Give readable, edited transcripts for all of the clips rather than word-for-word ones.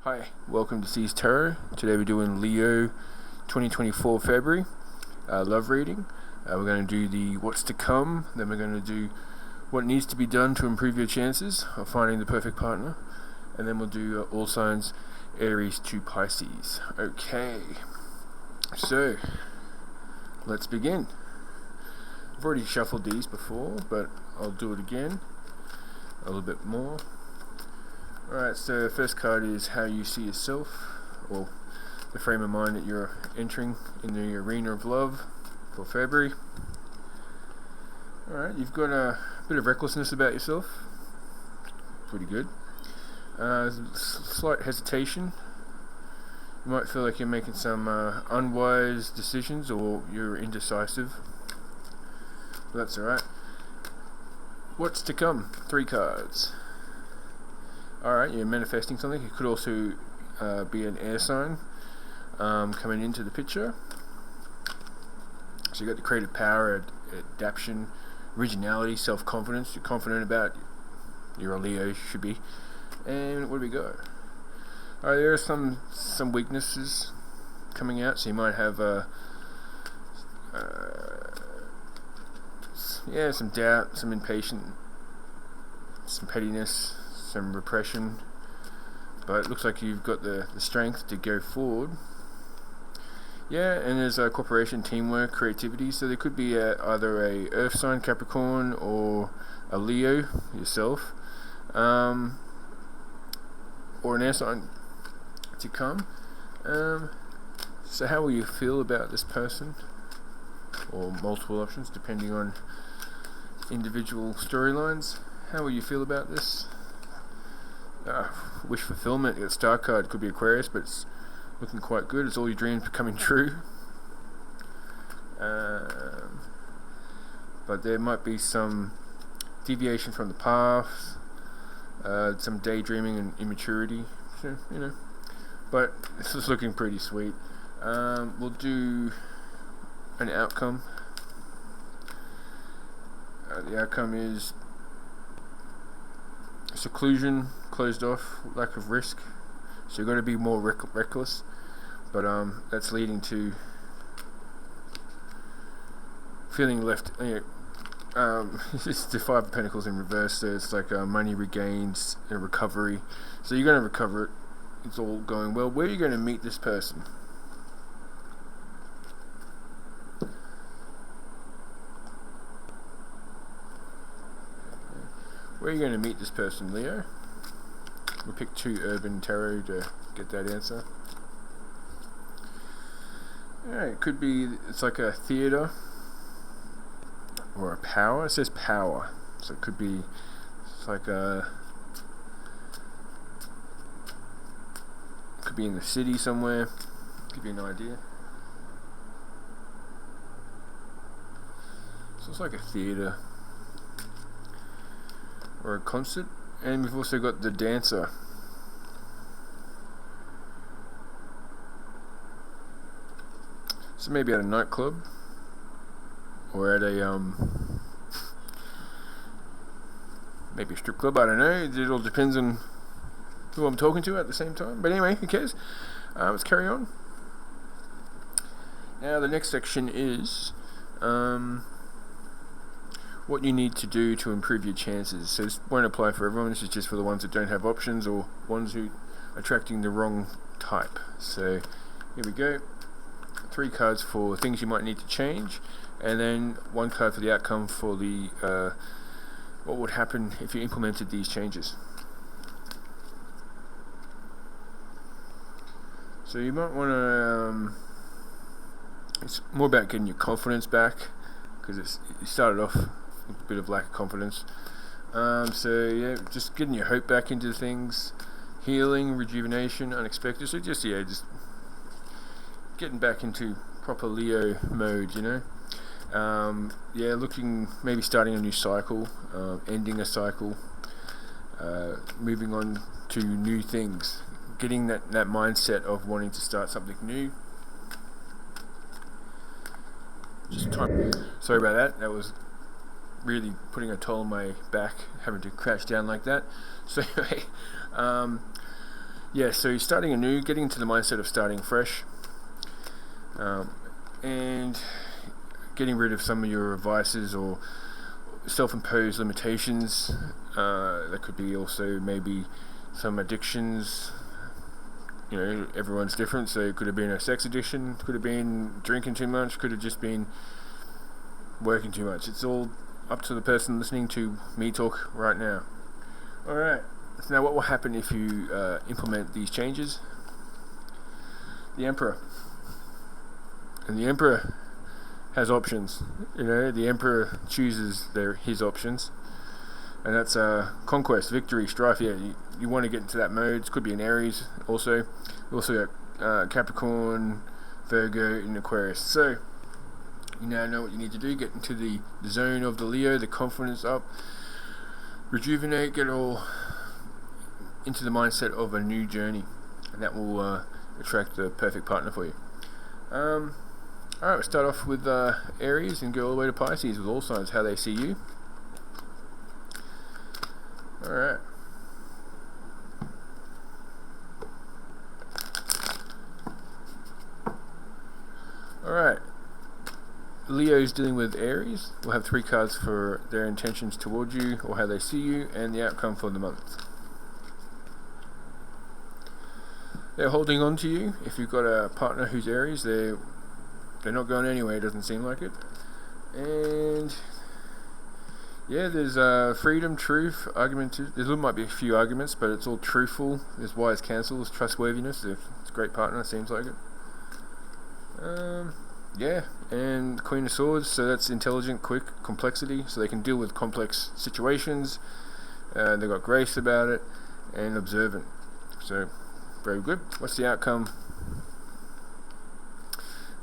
Hi, welcome to C's Tarot. Today we're doing Leo 2024 February love reading. We're going to do the what's to come, then we're going to do what needs to be done to improve your chances of finding the perfect partner, and then we'll do all signs Aries to Pisces. Okay, so let's begin. I've already shuffled these before, but I'll do it again a little bit more. Alright, so the first card is how you see yourself, or the frame of mind that you're entering in the arena of love for February. Alright, you've got a bit of recklessness about yourself. Pretty good. Slight hesitation. You might feel like you're making some unwise decisions, or you're indecisive. But that's alright. What's to come? 3 cards. Alright, you're manifesting something. It could also be an air sign coming into the picture. So you've got the creative power, adaptation, originality, self-confidence. You're confident about you're a Leo, you should be. And where do we go? Alright, there are some weaknesses coming out. So you might have some doubt, some impatience, some pettiness, some repression, but it looks like you've got the strength to go forward. Yeah, and there's cooperation, teamwork, creativity, so there could be either a earth sign, Capricorn, or a Leo, yourself, or an air sign to come. So how will you feel about this person, or multiple options depending on individual storylines? How will you feel about this? Wish fulfillment. The star card could be Aquarius, but it's looking quite good. It's all your dreams becoming true. But there might be some deviation from the path, some daydreaming and immaturity. So, but this is looking pretty sweet. We'll do an outcome. The outcome is seclusion, closed off, lack of risk. So you've got to be more reckless, but that's leading to feeling left. It's the 5 of Pentacles in reverse, so it's like money regains and recovery. So you're going to recover it. It's all going well. Where are you going to meet this person? Where are you going to meet this person, Leo? We'll pick 2 urban tarot to get that answer. Alright, it could be, it's like a theatre or a power. It says power, so it could be, it's like could be in the city somewhere. Give you an idea. So it's like a theatre or a concert. And we've also got the dancer. So maybe at a nightclub, or at a maybe a strip club. I don't know. It all depends on who I'm talking to at the same time. But anyway, who cares? Let's carry on. Now the next section is what you need to do to improve your chances. So this won't apply for everyone. This is just for the ones that don't have options, or ones who are attracting the wrong type. So here we go. 3 cards for things you might need to change, and then 1 card for the outcome for the what would happen if you implemented these changes. So you might want to it's more about getting your confidence back, because you started off a bit of lack of confidence. So yeah, just getting your hope back into things, healing, rejuvenation, unexpected. So just getting back into proper Leo mode, looking, maybe starting a new cycle, ending a cycle, moving on to new things, getting that mindset of wanting to start something new. Sorry about that. That was really putting a toll on my back, having to crouch down like that. So anyway, Yeah, so you're starting anew, getting into the mindset of starting fresh, and getting rid of some of your vices or self-imposed limitations. That could be also maybe some addictions. You know, everyone's different, so it could have been a sex addiction, could have been drinking too much, could have just been working too much. It's all up to the person listening to me talk right now. Alright, so now what will happen if you implement these changes? The Emperor. And the Emperor has options. You know, the Emperor chooses his options. And that's conquest, victory, strife. Yeah, you want to get into that mode. It could be an Aries also. You also got Capricorn, Virgo, and Aquarius. So you now know what you need to do. Get into the zone of the Leo, the confidence up, rejuvenate, get all into the mindset of a new journey, and that will attract the perfect partner for you. Alright, we'll start off with Aries and go all the way to Pisces with all signs, how they see you. Alright. Alright. Leo's dealing with Aries. We'll have 3 cards for their intentions towards you or how they see you and the outcome for the month. They're holding on to you. If you've got a partner who's Aries, they're not going anywhere, it doesn't seem like it. And yeah, there's freedom, truth, argument. There might be a few arguments, but it's all truthful. There's wise counsel, there's trustworthiness. It's a great partner, it seems like it. Yeah, and Queen of Swords, so that's intelligent, quick, complexity, so they can deal with complex situations. They've got grace about it, and observant. So, very good. What's the outcome?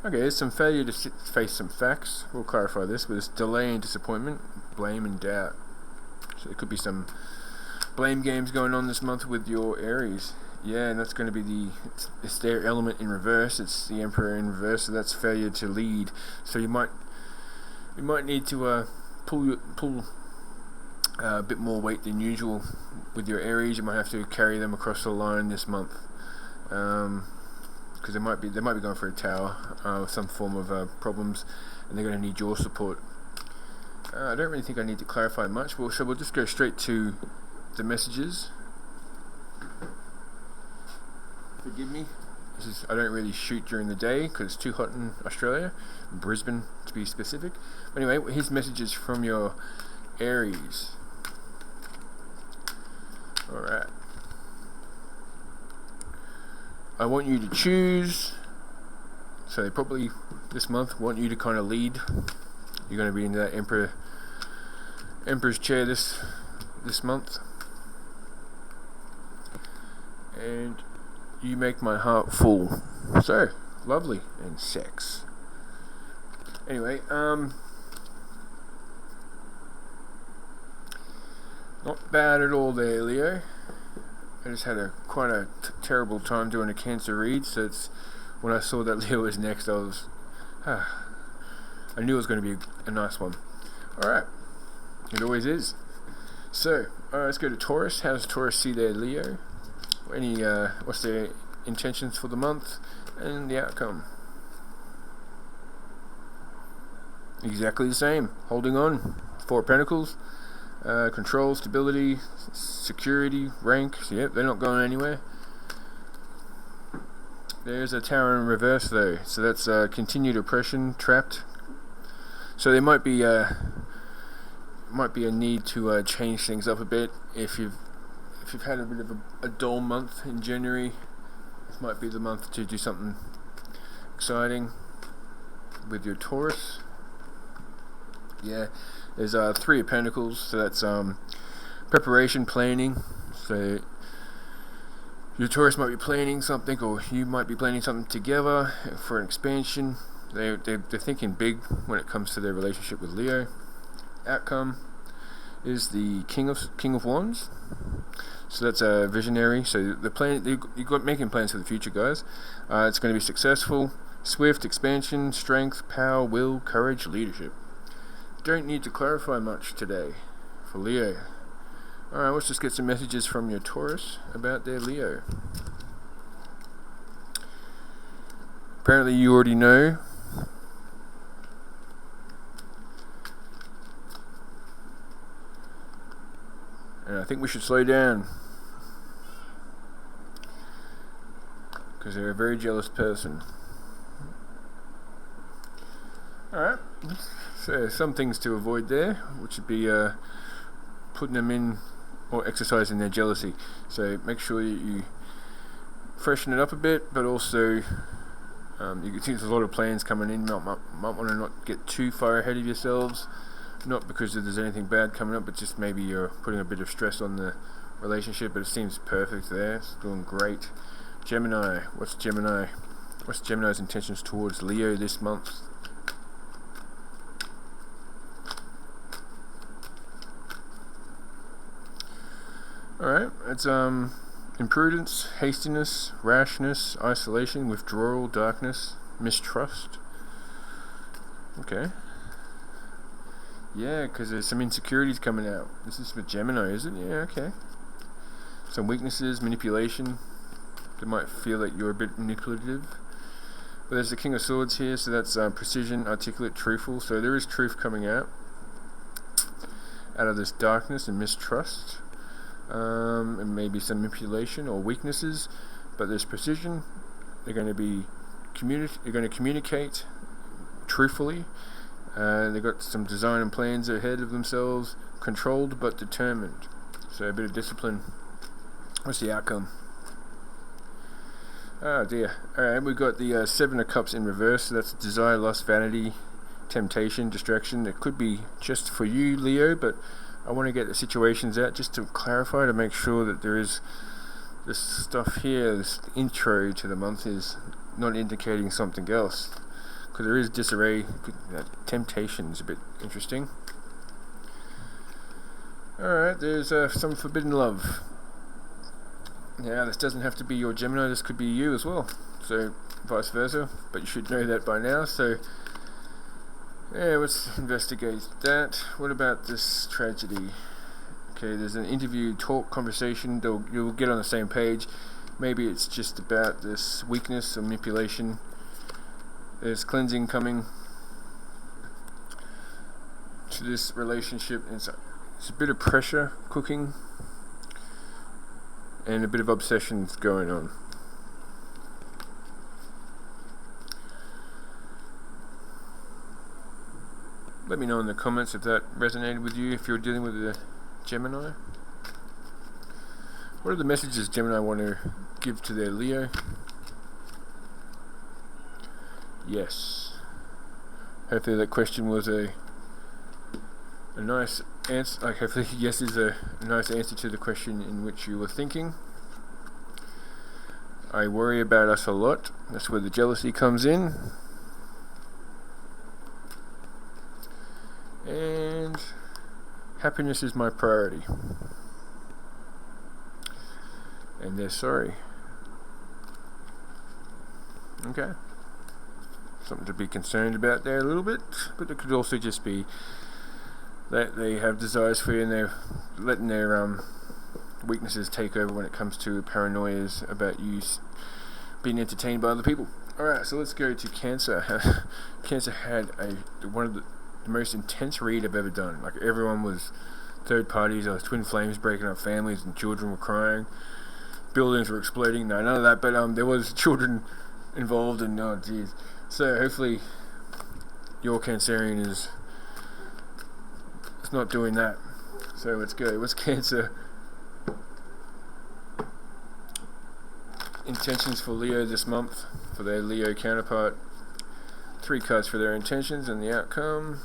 Okay, there's some failure to face some facts. We'll clarify this, but it's delay and disappointment, blame and doubt. So there could be some blame games going on this month with your Aries. Yeah, and that's going to be it's their element in reverse. It's the Emperor in reverse, so that's failure to lead. So you might need to pull a bit more weight than usual with your Aries. You might have to carry them across the line this month, because they might be going for a tower with some form of problems, and they're going to need your support. I don't really think I need to clarify much. So we'll just go straight to the messages. Forgive me. I don't really shoot during the day because it's too hot in Australia, Brisbane to be specific. But anyway, his messages from your Aries. Alright. I want you to choose. So they probably this month want you to kind of lead. You're going to be in that Emperor's chair this month. And you make my heart full. So, lovely. And sex. Anyway, not bad at all there, Leo. I just had quite a terrible time doing a Cancer read, so when I saw that Leo was next, I knew it was going to be a nice one. Alright. It always is. So, let's go to Taurus. How does Taurus see their Leo? What's their intentions for the month and the outcome? Exactly the same. Holding on. 4 of Pentacles. Control, stability, security, rank. Yep, they're not going anywhere. There's a Tower in reverse though. So that's continued oppression, trapped. So there might be a need to change things up a bit if you've had a bit of a dull month in January. This might be the month to do something exciting with your Taurus. Yeah, there's 3 of Pentacles, so that's preparation, planning. So your Taurus might be planning something, or you might be planning something together for an expansion. They're thinking big when it comes to their relationship with Leo. Outcome is the King of Wands. So that's a visionary. So the plan, you got making plans for the future, guys. It's going to be successful, swift, expansion, strength, power, will, courage, leadership. Don't need to clarify much today for Leo. Alright, let's just get some messages from your Taurus about their Leo. Apparently you already know. And I think we should slow down, because they're a very jealous person. Alright, so some things to avoid there, which would be putting them in or exercising their jealousy. So make sure you freshen it up a bit, but also you can see there's a lot of plans coming in. Might want to not get too far ahead of yourselves, not because there's anything bad coming up, but just maybe you're putting a bit of stress on the relationship. But it seems perfect there, it's doing great. Gemini, what's Gemini's intentions towards Leo this month? Alright, it's imprudence, hastiness, rashness, isolation, withdrawal, darkness, mistrust. Okay. Yeah, because there's some insecurities coming out. This is for Gemini, is it? Yeah, okay. Some weaknesses, manipulation. They might feel that you're a bit manipulative. But there's the King of Swords here, so that's precision, articulate, truthful. So there is truth coming out of this darkness and mistrust. And maybe some manipulation or weaknesses, but there's precision. They're going to communicate truthfully. They've got some design and plans ahead of themselves, controlled but determined. So a bit of discipline. What's the outcome? Oh dear. Alright, we've got the Seven of Cups in reverse. So that's desire, lust, vanity, temptation, distraction. It could be just for you, Leo, but I want to get the situations out just to clarify, to make sure that there is this stuff here, this intro to the month is not indicating something else, because there is disarray. Temptation's a bit interesting. Alright, there's some forbidden love. Now this doesn't have to be your Gemini, this could be you as well, so vice versa, but you should know that by now. So yeah, let's investigate that. What about this tragedy? Okay, there's an interview, talk, conversation. You'll get on the same page. Maybe it's just about this weakness or manipulation. There's cleansing coming to this relationship. It's a bit of pressure cooking and a bit of obsessions going on. Let me know in the comments if that resonated with you, if you're dealing with a Gemini. What are the messages Gemini want to give to their Leo? Yes. Hopefully that question was a nice answer. Like, hopefully yes is a nice answer to the question in which you were thinking. I worry about us a lot. That's where the jealousy comes in. And happiness is my priority. And they're sorry. Okay. Something to be concerned about there a little bit, but it could also just be that they have desires for you and they're letting their weaknesses take over when it comes to paranoias about you being entertained by other people. Alright, so let's go to Cancer. Cancer had one of the most intense read I've ever done. Like, everyone was third parties. There was twin flames breaking up families and children were crying. Buildings were exploding. No, none of that, but there was children involved, and oh jeez. So hopefully your Cancerian is not doing that. So let's go. What's Cancer intentions for Leo this month, for their Leo counterpart? 3 cards for their intentions and the outcome.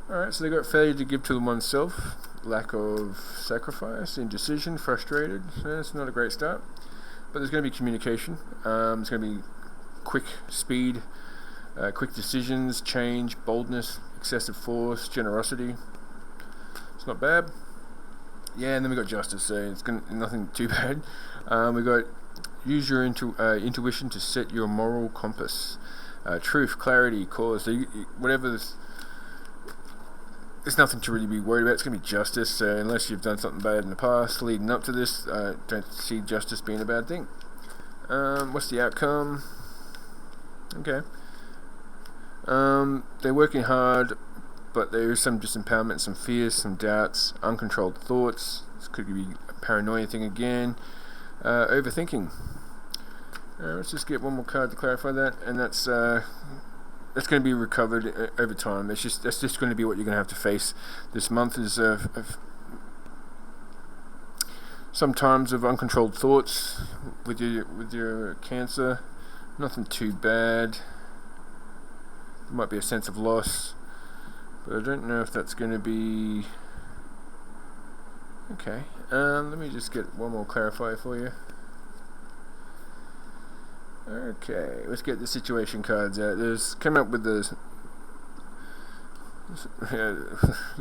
Alright, so they got failure to give to oneself, lack of sacrifice, indecision, frustrated. So that's not a great start. But there's going to be communication. There's going to be quick speed, quick decisions, change, boldness, excessive force, generosity. It's not bad. Yeah, and then we got justice, so it's nothing too bad. We got use your intuition to set your moral compass. Truth, clarity, cause. So whatever there's nothing to really be worried about. It's going to be justice. So unless you've done something bad in the past leading up to this, don't see justice being a bad thing. What's the outcome? Okay. They're working hard, but there is some disempowerment, some fears, some doubts, uncontrolled thoughts. This could be a paranoia thing again. Overthinking. Let's just get one more card to clarify that, and that's going to be recovered over time. That's just going to be what you're going to have to face this month. Is some times of uncontrolled thoughts with your Cancer. Nothing too bad. There might be a sense of loss, but I don't know if that's going to be okay. Let me just get one more clarifier for you. Okay, let's get the situation cards out. There's come up with the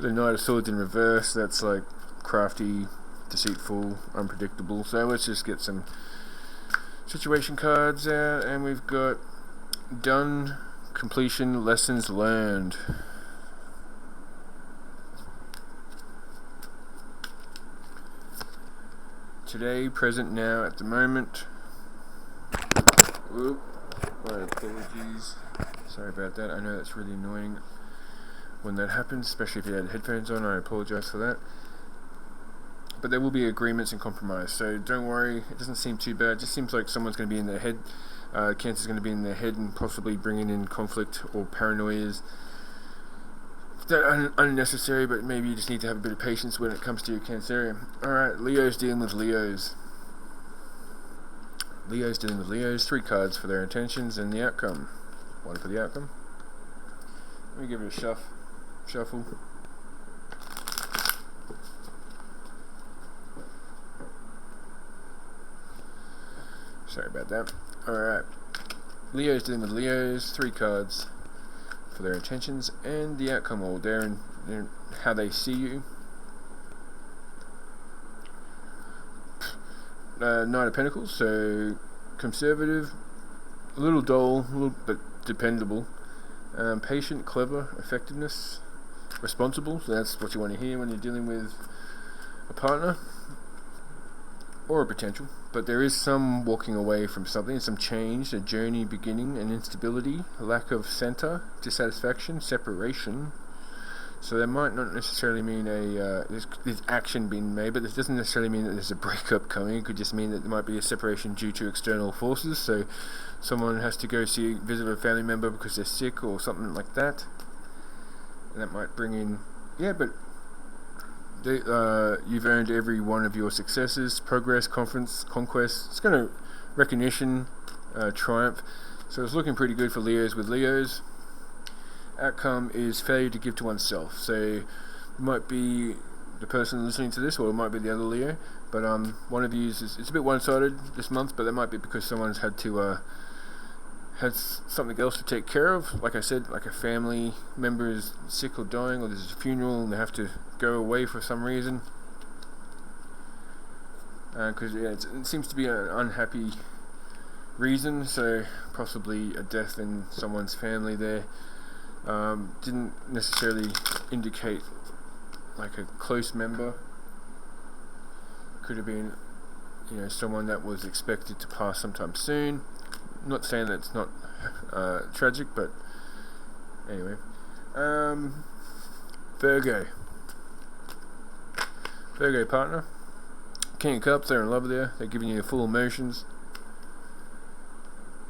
Knight of Swords in reverse. That's like crafty, deceitful, unpredictable. So let's just get some situation cards out, and we've got done, completion, lessons learned. Today, present, now, at the moment. Oop, my apologies. Sorry about that. I know that's really annoying when that happens, especially if you had headphones on. I apologize for that. But there will be agreements and compromise, so don't worry. It doesn't seem too bad. It just seems like someone's going to be in their head. Cancer's going to be in their head and possibly bringing in conflict or paranoias that are unnecessary, but maybe you just need to have a bit of patience when it comes to your Cancerian. Alright, Leo's dealing with Leos. Leo's dealing with Leos. 3 cards for their intentions and the outcome. 1 for the outcome. Let me give it a shuffle. Sorry about that. Alright. Leo's dealing with Leos. 3 cards for their intentions and the outcome, or their how they see you. Knight of Pentacles, so conservative, a little dull, a little bit dependable, patient, clever, effectiveness, responsible. So that's what you want to hear when you're dealing with a partner or a potential. But there is some walking away from something, some change, a journey beginning, an instability, a lack of center, dissatisfaction, separation. So that might not necessarily mean there's action being made, but this doesn't necessarily mean that there's a breakup coming. It could just mean that there might be a separation due to external forces. So someone has to go visit a family member because they're sick or something like that. And that might bring in, but you've earned every one of your successes, progress, conquest. It's going to recognition, triumph. So it's looking pretty good for Leos with Leos. Outcome is failure to give to oneself. So it might be the person listening to this, or it might be the other Leo. But one of you it's a bit one-sided this month, but that might be because someone's had something else to take care of. Like I said, like a family member is sick or dying, or there's a funeral and they have to go away for some reason. Because it seems to be an unhappy reason, so possibly a death in someone's family there. Didn't necessarily indicate like a close member. Could have been, someone that was expected to pass sometime soon. I'm not saying that it's not tragic, but anyway. Virgo partner. King of Cups, they're in love there. They're giving you full emotions.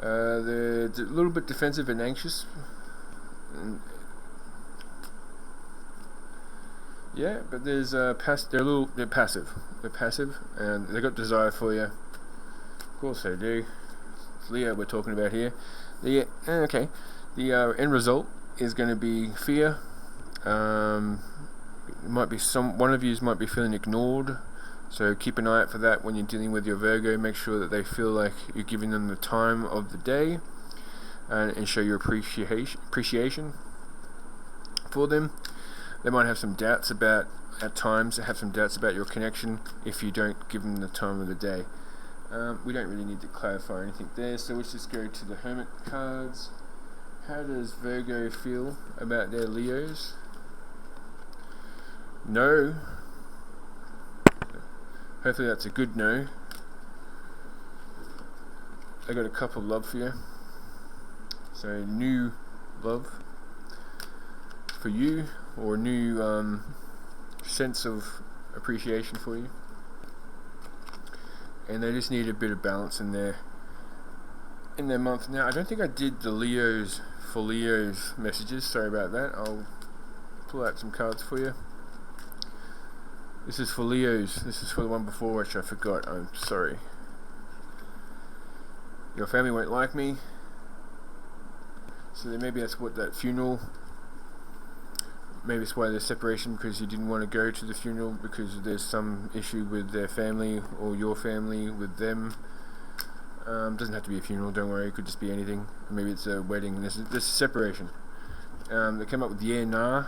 They're a little bit defensive and anxious. But there's they're passive. They're passive, and they got desire for you. Of course they do. It's Leo we're talking about here. The end result is going to be fear. It might be one of you might be feeling ignored. So keep an eye out for that when you're dealing with your Virgo. Make sure that they feel like you're giving them the time of the day, and show your appreciation for them. They might have some doubts about your connection if you don't give them the time of the day. We don't really need to clarify anything there, so let's just go to the Hermit cards. How does Virgo feel about their Leos? No. Hopefully that's a good no. They got a cup of love for you. So new love for you, or new sense of appreciation for you. And they just need a bit of balance in their month. Now, I don't think I did the Leo's messages. Sorry about that. I'll pull out some cards for you. This is for Leo's. This is for the one before, which I forgot. I'm sorry. Your family won't like me. So then maybe that's what that funeral. Maybe it's why there's separation, because you didn't want to go to the funeral because there's some issue with their family or your family with them. Doesn't have to be a funeral, don't worry, it could just be anything. Maybe it's a wedding. This is separation. They came up with yeah, nah.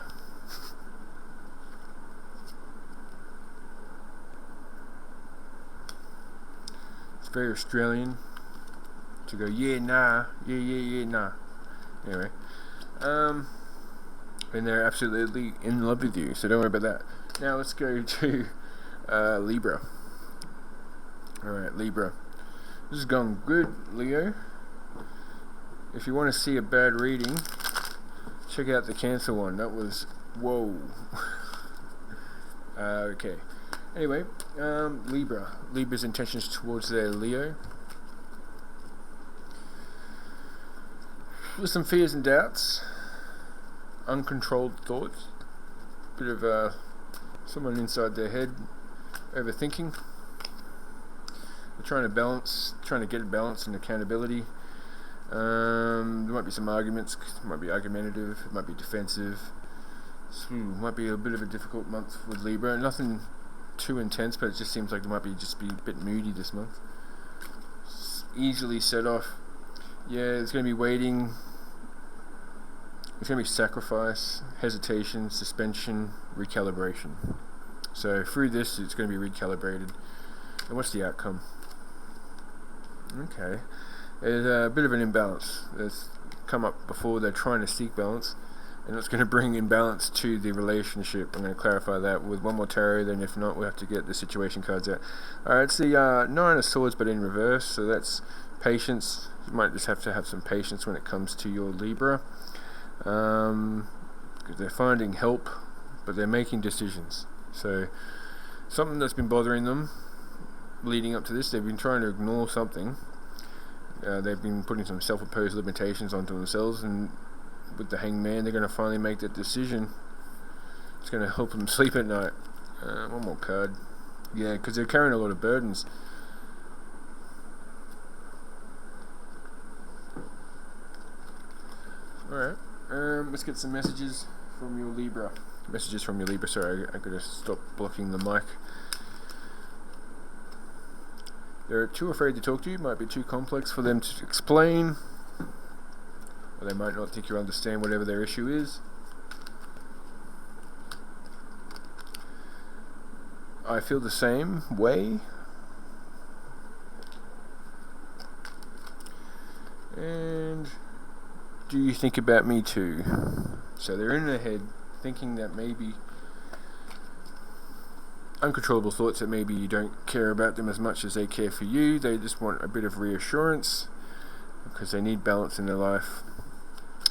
It's very Australian to go yeah, nah, yeah, nah. Anyway, and they're absolutely in love with you, so don't worry about that. Now let's go to Libra. Alright, Libra. This is going good, Leo. If you want to see a bad reading, check out the Cancer one. That was, whoa. Okay. Anyway, Libra. Libra's intentions towards their Leo. With some fears and doubts. Uncontrolled thoughts. Bit of someone inside their head overthinking. They're trying to get a balance and accountability. There might be some arguments. It might be argumentative. It might be defensive. Might be a bit of a difficult month with Libra. Nothing too intense, but it just seems like it might be a bit moody this month. Easily set off. Yeah, there's going to be waiting. There's going to be sacrifice, hesitation, suspension, recalibration. So through this, it's going to be recalibrated. And what's the outcome? Okay. There's a bit of an imbalance that's come up before. They're trying to seek balance, and it's going to bring imbalance to the relationship. I'm going to clarify that with one more tarot, then if not, we'll have to get the situation cards out. Alright, it's the Nine of Swords, but in reverse, so that's patience. You might just have to have some patience when it comes to your Libra. Because they're finding help, but they're making decisions. So something that's been bothering them leading up to this, they've been trying to ignore something. They've been putting some self-imposed limitations onto themselves, and with the Hangman, they're going to finally make that decision. It's going to help them sleep at night. One more card. Yeah, because they're carrying a lot of burdens. Alright, let's get some messages from your Libra. Sorry, I gotta stop blocking the mic. They're too afraid to talk to you, might be too complex for them to explain, or they might not think you understand whatever their issue is. I feel the same way. And do you think about me too? So they're in their head thinking that maybe uncontrollable thoughts that maybe you don't care about them as much as they care for you. They just want a bit of reassurance because they need balance in their life.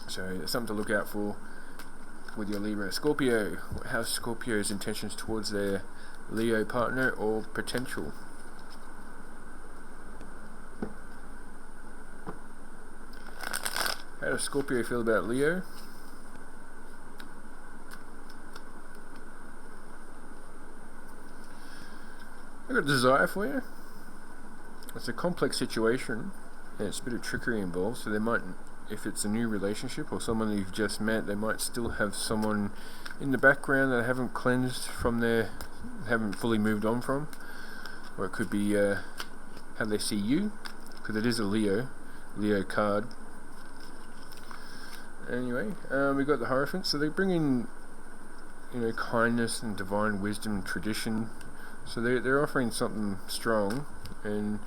So it's something to look out for with your Libra. Scorpio. How's Scorpio's intentions towards their Leo partner or potential? How does Scorpio feel about Leo? I've got a desire for you. It's a complex situation, and it's a bit of trickery involved, so they might, if it's a new relationship or someone you've just met, they might still have someone in the background that they haven't cleansed from haven't fully moved on from. Or it could be how they see you, because it is a Leo card. Anyway, we've got the Hierophant, so they bring in, kindness and divine wisdom, tradition. So they're offering something strong, and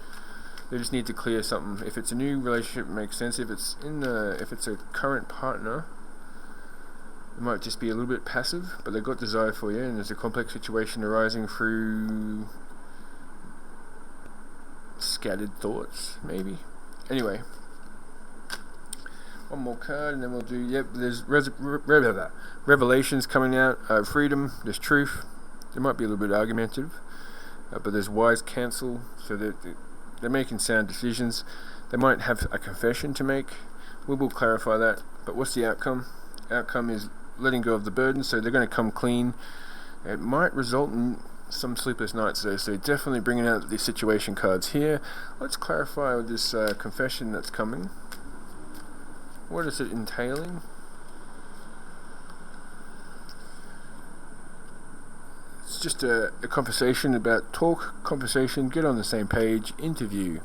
they just need to clear something. If it's a new relationship, it makes sense. If it's a current partner, it might just be a little bit passive, but they've got desire for you, and there's a complex situation arising through scattered thoughts, maybe. Anyway, one more card, and then we'll do. Yep, there's revelations coming out. Freedom. There's truth. There might be a little bit argumentative, but there's wise counsel. So they're making sound decisions. They might have a confession to make. We will clarify that. But what's the outcome? Outcome is letting go of the burden. So they're going to come clean. It might result in some sleepless nights though, so definitely bringing out the situation cards here. Let's clarify with this confession that's coming. What is it entailing? It's just a conversation about conversation, get on the same page, interview.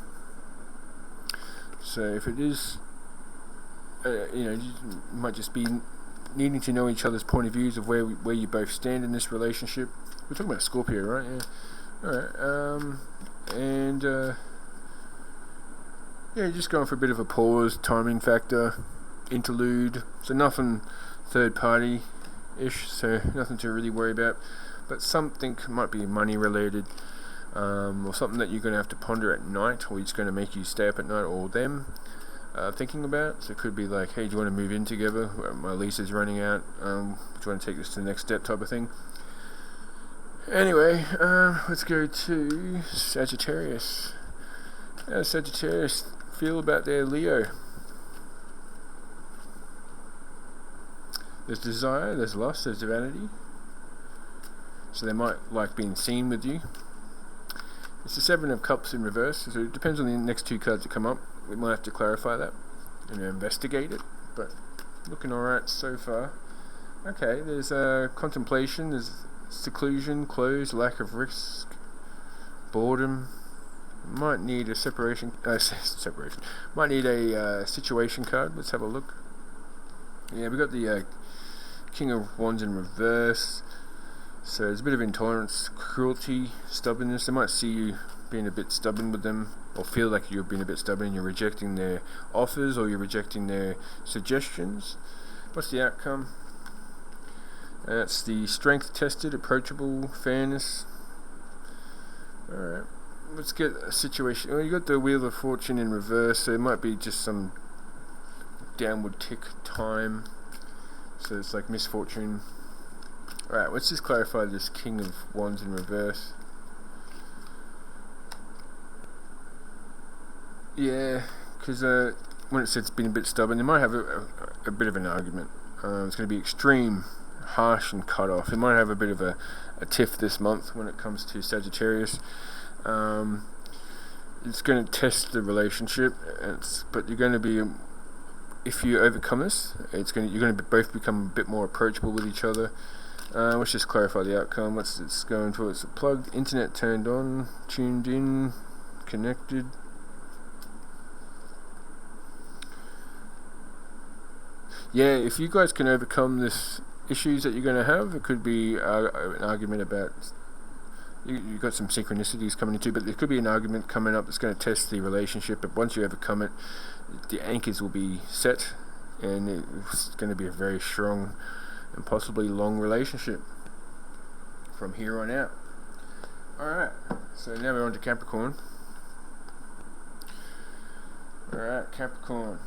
So if it is, you might just be needing to know each other's point of views of where you both stand in this relationship. We're talking about Scorpio, right? Yeah. Alright. Just going for a bit of a pause, timing factor, interlude. So nothing third party ish, so nothing to really worry about. But something might be money related, or something that you're going to have to ponder at night, or it's going to make you stay up at night, or them thinking about. So it could be like, hey, do you want to move in together? My lease is running out. Do you want to take this to the next step, type of thing. Anyway, let's go to Sagittarius. How does Sagittarius feel about their Leo? There's desire, there's lust, there's vanity. So they might like being seen with you. It's the Seven of Cups in reverse, so it depends on the next two cards that come up. We might have to clarify that and investigate it, but looking alright so far. Okay, there's contemplation, there's seclusion, close, lack of risk, boredom. Might need a separation. Might need a situation card. Let's have a look. Yeah, we got the King of Wands in reverse. So there's a bit of intolerance, cruelty, stubbornness. They might see you being a bit stubborn with them, or feel like you're being a bit stubborn. You're rejecting their offers, or you're rejecting their suggestions. What's the outcome? That's the strength tested, approachable, fairness. Alright, let's get a situation. Well, you got the Wheel of Fortune in reverse, so it might be just some downward tick time. So it's like misfortune. Alright, let's just clarify this King of Wands in reverse. Yeah, because when it says it's been a bit stubborn, they might have a bit of an argument. It's going to be extreme, harsh and cut off. It might have a bit of a tiff this month when it comes to Sagittarius. It's going to test the relationship, but you're going to be, if you overcome this, you're going to both become a bit more approachable with each other. Let's just clarify the outcome. What's it's going for? It's plugged, internet turned on, tuned in, connected. Yeah, if you guys can overcome this issues that you're going to have, it could be an argument about, you've got some synchronicities coming into, but there could be an argument coming up that's going to test the relationship, but once you overcome it, the anchors will be set, and it's going to be a very strong and possibly long relationship from here on out. Alright, so now we're on to Capricorn. Alright, Capricorn.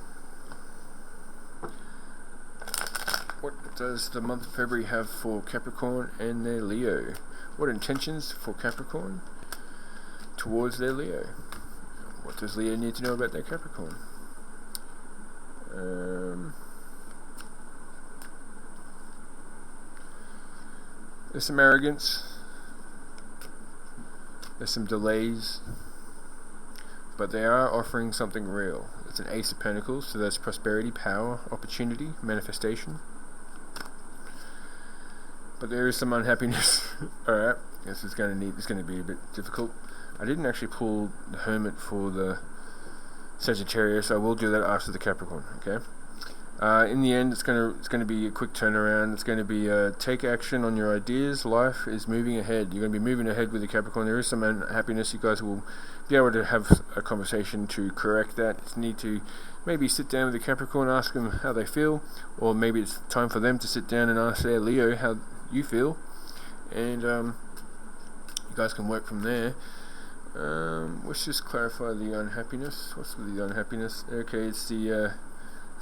What does the month of February have for Capricorn and their Leo? What intentions for Capricorn towards their Leo? What does Leo need to know about their Capricorn? There's some arrogance. There's some delays. But they are offering something real. It's an Ace of Pentacles, so that's prosperity, power, opportunity, manifestation. But there is some unhappiness. Alright, this is going to be a bit difficult. I didn't actually pull the Hermit for the Sagittarius. I will do that after the Capricorn, okay? In the end, it's going to be a quick turnaround. It's going to be take action on your ideas. Life is moving ahead. You're going to be moving ahead with the Capricorn. There is some unhappiness. You guys will be able to have a conversation to correct that. You need to maybe sit down with the Capricorn, ask them how they feel, or maybe it's time for them to sit down and ask their Leo how you feel, and you guys can work from there. Let's just clarify the unhappiness. What's with the unhappiness? Okay, it's the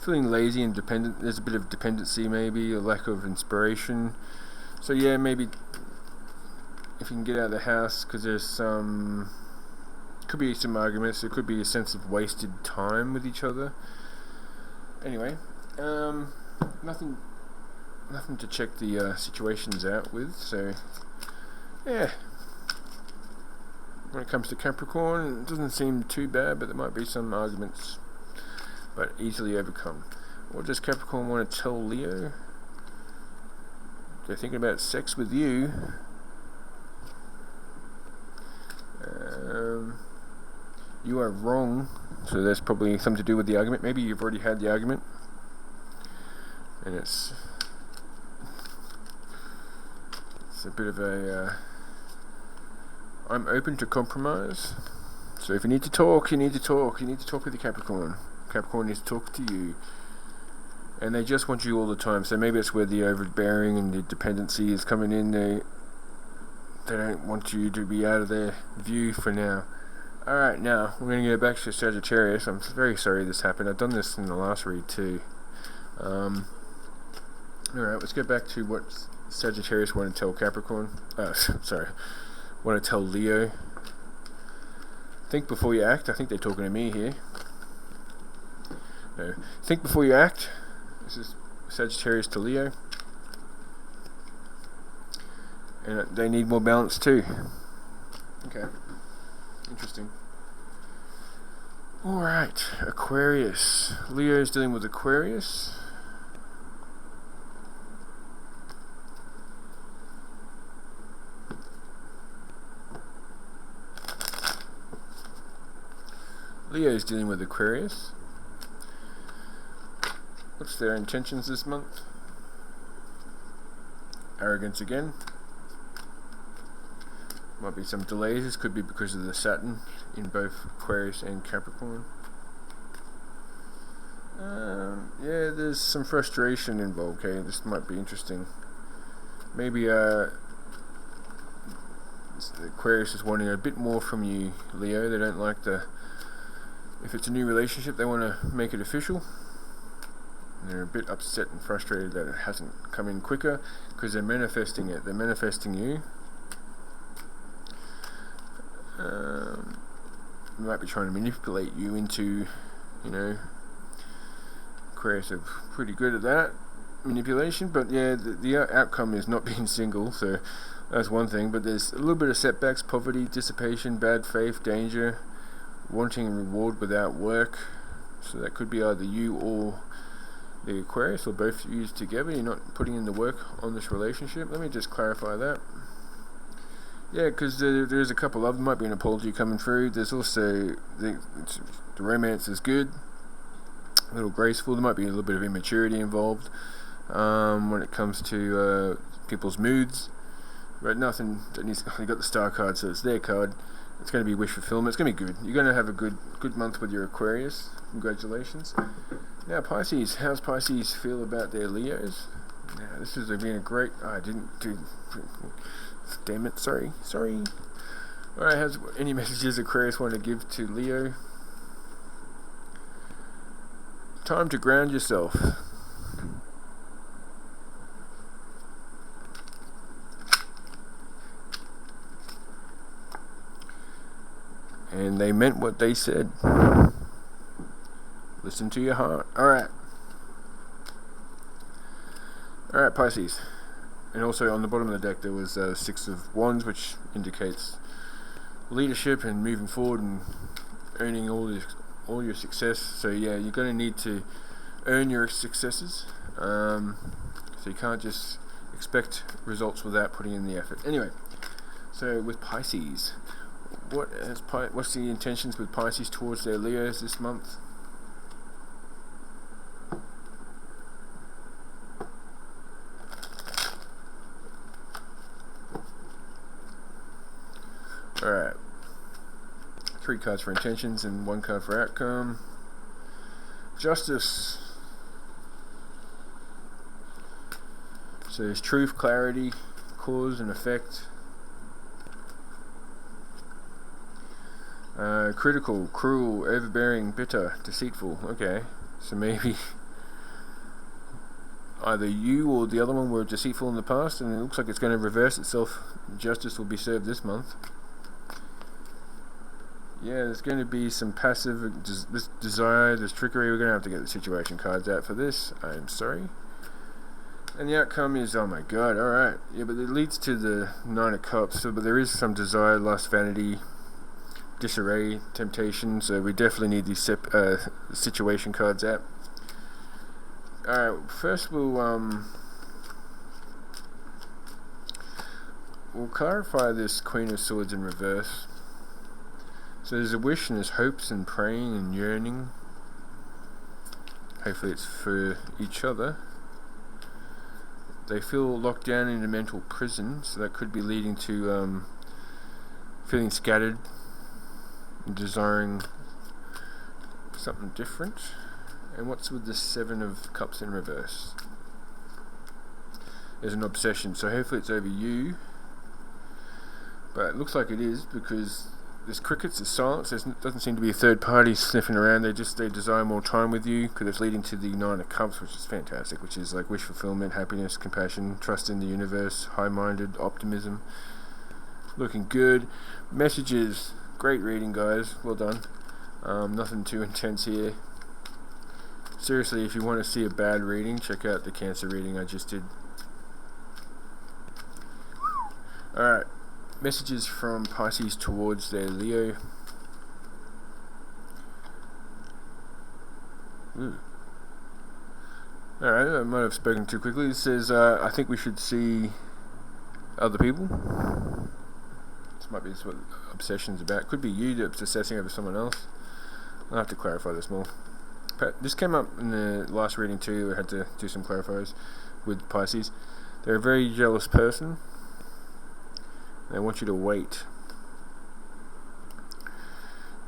feeling lazy and dependent. There's a bit of dependency, maybe a lack of inspiration. So yeah, maybe if you can get out of the house, because there's could be some arguments. There could be a sense of wasted time with each other. Anyway, nothing to check the situations out with. So yeah, when it comes to Capricorn, it doesn't seem too bad, but there might be some arguments, but easily overcome. What does Capricorn want to tell Leo? They're thinking about sex with you. You are wrong. So that's probably something to do with the argument. Maybe you've already had the argument, and it's a bit of a I'm open to compromise. So if you need to talk, you need to talk. You need to talk with the Capricorn. Capricorn needs to talk to you. And they just want you all the time. So maybe it's where the overbearing and the dependency is coming in. They don't want you to be out of their view for now. Alright, now we're going to go back to Sagittarius. I'm very sorry this happened. I've done this in the last read too. Alright, let's go back to what Sagittarius want to tell Capricorn. Want to tell Leo. Think before you act. I think they're talking to me here. No. Think before you act. This is Sagittarius to Leo. And they need more balance too. Okay. Interesting. Alright, Aquarius. Leo's dealing with Aquarius. Leo's dealing with Aquarius. What's their intentions this month? Arrogance again. Might be some delays. This could be because of the Saturn in both Aquarius and Capricorn. Yeah, there's some frustration involved. Okay, this might be interesting. Maybe Aquarius is wanting a bit more from you, Leo. They don't like if it's a new relationship, they want to make it official. And they're a bit upset and frustrated that it hasn't come in quicker because they're manifesting it. They're manifesting you. They might be trying to manipulate you into, Aquarius are pretty good at that manipulation. But yeah, the outcome is not being single, so that's one thing. But there's a little bit of setbacks, poverty, dissipation, bad faith, danger, wanting reward without work. So that could be either you or the Aquarius, or both used together. You're not putting in the work on this relationship. Let me just clarify that. Yeah, because there's a couple of them. Might be an apology coming through. There's also the romance is good, a little graceful. There might be a little bit of immaturity involved when it comes to people's moods, but nothing that needs. You got the star card, so it's their card. It's going to be wish fulfillment. It's going to be good. You're going to have a good month with your Aquarius. Congratulations. Now Pisces, how's Pisces feel about their Leos? Now this has been a great. I didn't do. Damn it! Sorry. All right. Has any messages Aquarius want to give to Leo? Time to ground yourself. And they meant what they said. Listen to your heart. Alright, Pisces. And also on the bottom of the deck there was Six of Wands, which indicates leadership and moving forward and earning all your success. So yeah, you're going to need to earn your successes. So you can't just expect results without putting in the effort. Anyway, so with Pisces, what's the intentions with Pisces towards their Leos this month? Alright. 3 cards for intentions and 1 card for outcome. Justice. So there's truth, clarity, cause and effect. Critical, cruel, overbearing, bitter, deceitful. Okay, so maybe either you or the other one were deceitful in the past, and it looks like it's going to reverse itself. Justice will be served this month. Yeah, there's going to be some passive desire, there's trickery. We're going to have to get the situation cards out for this. I'm sorry. And the outcome is, oh my god, alright. Yeah, but it leads to the Nine of Cups. So, but there is some desire, lust, vanity, disarray, temptation. So we definitely need these situation cards out. Alright, first we'll clarify this Queen of Swords in reverse. So there's a wish and there's hopes and praying and yearning. Hopefully it's for each other. They feel locked down in a mental prison, so that could be leading to feeling scattered and desiring something different. And what's with the Seven of Cups in reverse? There's an obsession, so hopefully it's over you. But it looks like it is, because there's crickets, there's silence, there doesn't seem to be a third party sniffing around. They desire more time with you, because it's leading to the Nine of Cups, which is fantastic, which is like wish fulfillment, happiness, compassion, trust in the universe, high-minded, optimism. Looking good. Messages, great reading, guys, well done. Nothing too intense here. Seriously, if you want to see a bad reading, check out the Cancer reading I just did. Alright. Messages from Pisces towards their Leo. Alright, I might have spoken too quickly. It says, I think we should see other people. This might be what obsession's about. Could be you that's obsessing over someone else. I'll have to clarify this more. But this came up in the last reading too. I had to do some clarifiers with Pisces. They're a very jealous person. They want you to wait.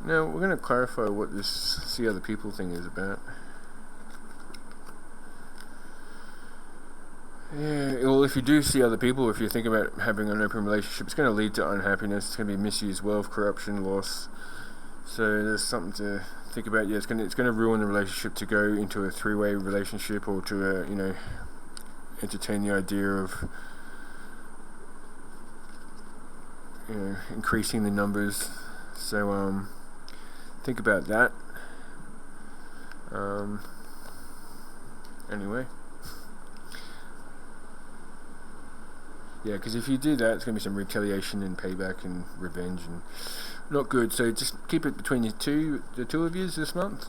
Now we're going to clarify what this see other people thing is about. Yeah, well, if you do see other people, if you think about having an open relationship, it's going to lead to unhappiness. It's going to be misused wealth, corruption, loss. So there's something to think about. Yeah, it's going to ruin the relationship to go into a three-way relationship, or to entertain the idea of increasing the numbers. So think about that. Anyway, yeah, because if you do that, it's going to be some retaliation and payback and revenge, and not good. So just keep it between the two of you this month,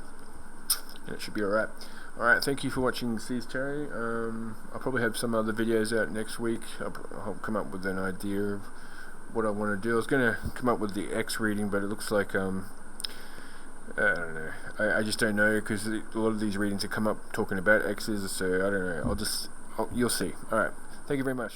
and it should be alright. Alright, thank you for watching Seas Tarot. I'll probably have some other videos out next week. I'll come up with an idea of what I want to do. I was going to come up with the X reading, but it looks like I don't know. I just don't know, because a lot of these readings have come up talking about X's, so I don't know. You'll see. Alright, thank you very much.